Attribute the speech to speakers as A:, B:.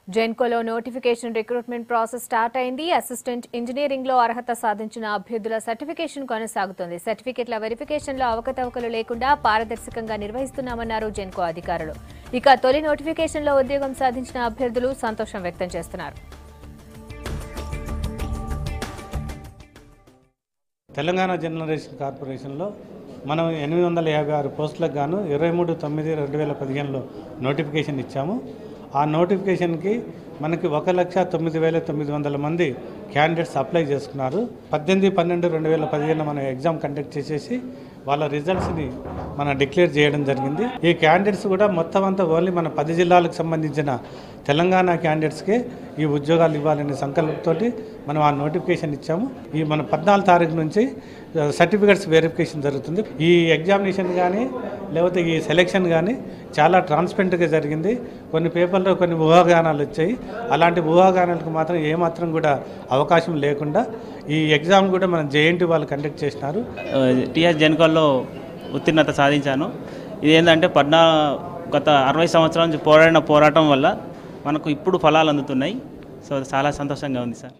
A: జెన్కోలో notification recruitment process start అయింది. Assistant engineering లో అర్హత సాధించిన అభ్యర్థుల సర్టిఫికేషన్ కొనసాగుతుంది. సర్టిఫికెట్ల వెరిఫికేషన్ లో అవకతవకలు లేకుండా పారదర్శకంగా నిర్వహిస్తున్నామన్నారు జెన్కో అధికారులు. ఇక తొలి నోటిఫికేషన్ లో ఉద్యోగం సాధించిన అభ్యర్థులు సంతోషం వ్యక్తం చేస్తున్నారు.
B: తెలంగాణ జనరేషన్ కార్పొరేషన్లో మనం 856 పోస్టులకు గాను 23/9/2015లో నోటిఫికేషన్ ఇచ్చాము. ఆ నోటిఫికేషన్కి మనకి 1,09,900 మంది క్యాండిడేట్స్ అప్లై చేసుకున్నారు. 18/12/2015 మనం ఎగ్జామ్ కండక్ట్ చేసేసి వాళ్ళ రిజల్ట్స్ని మనం డిక్లేర్ చేయడం జరిగింది. ఈ క్యాండిడేట్స్ కూడా మొత్తం అంతా ఓన్లీ మన 10 జిల్లాలకు సంబంధించిన తెలంగాణ క్యాండిడేట్స్కే ఈ ఉద్యోగాలు ఇవ్వాలనే సంకల్పంతో మనం ఆ నోటిఫికేషన్ ఇచ్చాము. ఈ మన 14 తారీఖు నుంచి సర్టిఫికెట్స్ వెరిఫికేషన్ జరుగుతుంది. ఈ ఎగ్జామినేషన్ కానీ లేకపోతే ఈ సెలెక్షన్ కానీ చాలా ట్రాన్స్పరెంట్గా జరిగింది. కొన్ని పేపర్లో కొన్ని ఊహాగానాలు వచ్చాయి. అలాంటి ఊహాగానాలకు మాత్రం ఏమాత్రం కూడా అవకాశం లేకుండా ఈ ఎగ్జామ్ కూడా మనం జేఎన్టీ వాళ్ళు కండక్ట్ చేసినారు.
C: టీఎస్ జెన్కోలో ఉత్తీర్ణత సాధించాను. ఇదేంటంటే గత 60 సంవత్సరాల నుంచి పోరాటం వల్ల మనకు ఇప్పుడు ఫలాలు అందుతున్నాయి. సో చాలా సంతోషంగా ఉంది సార్.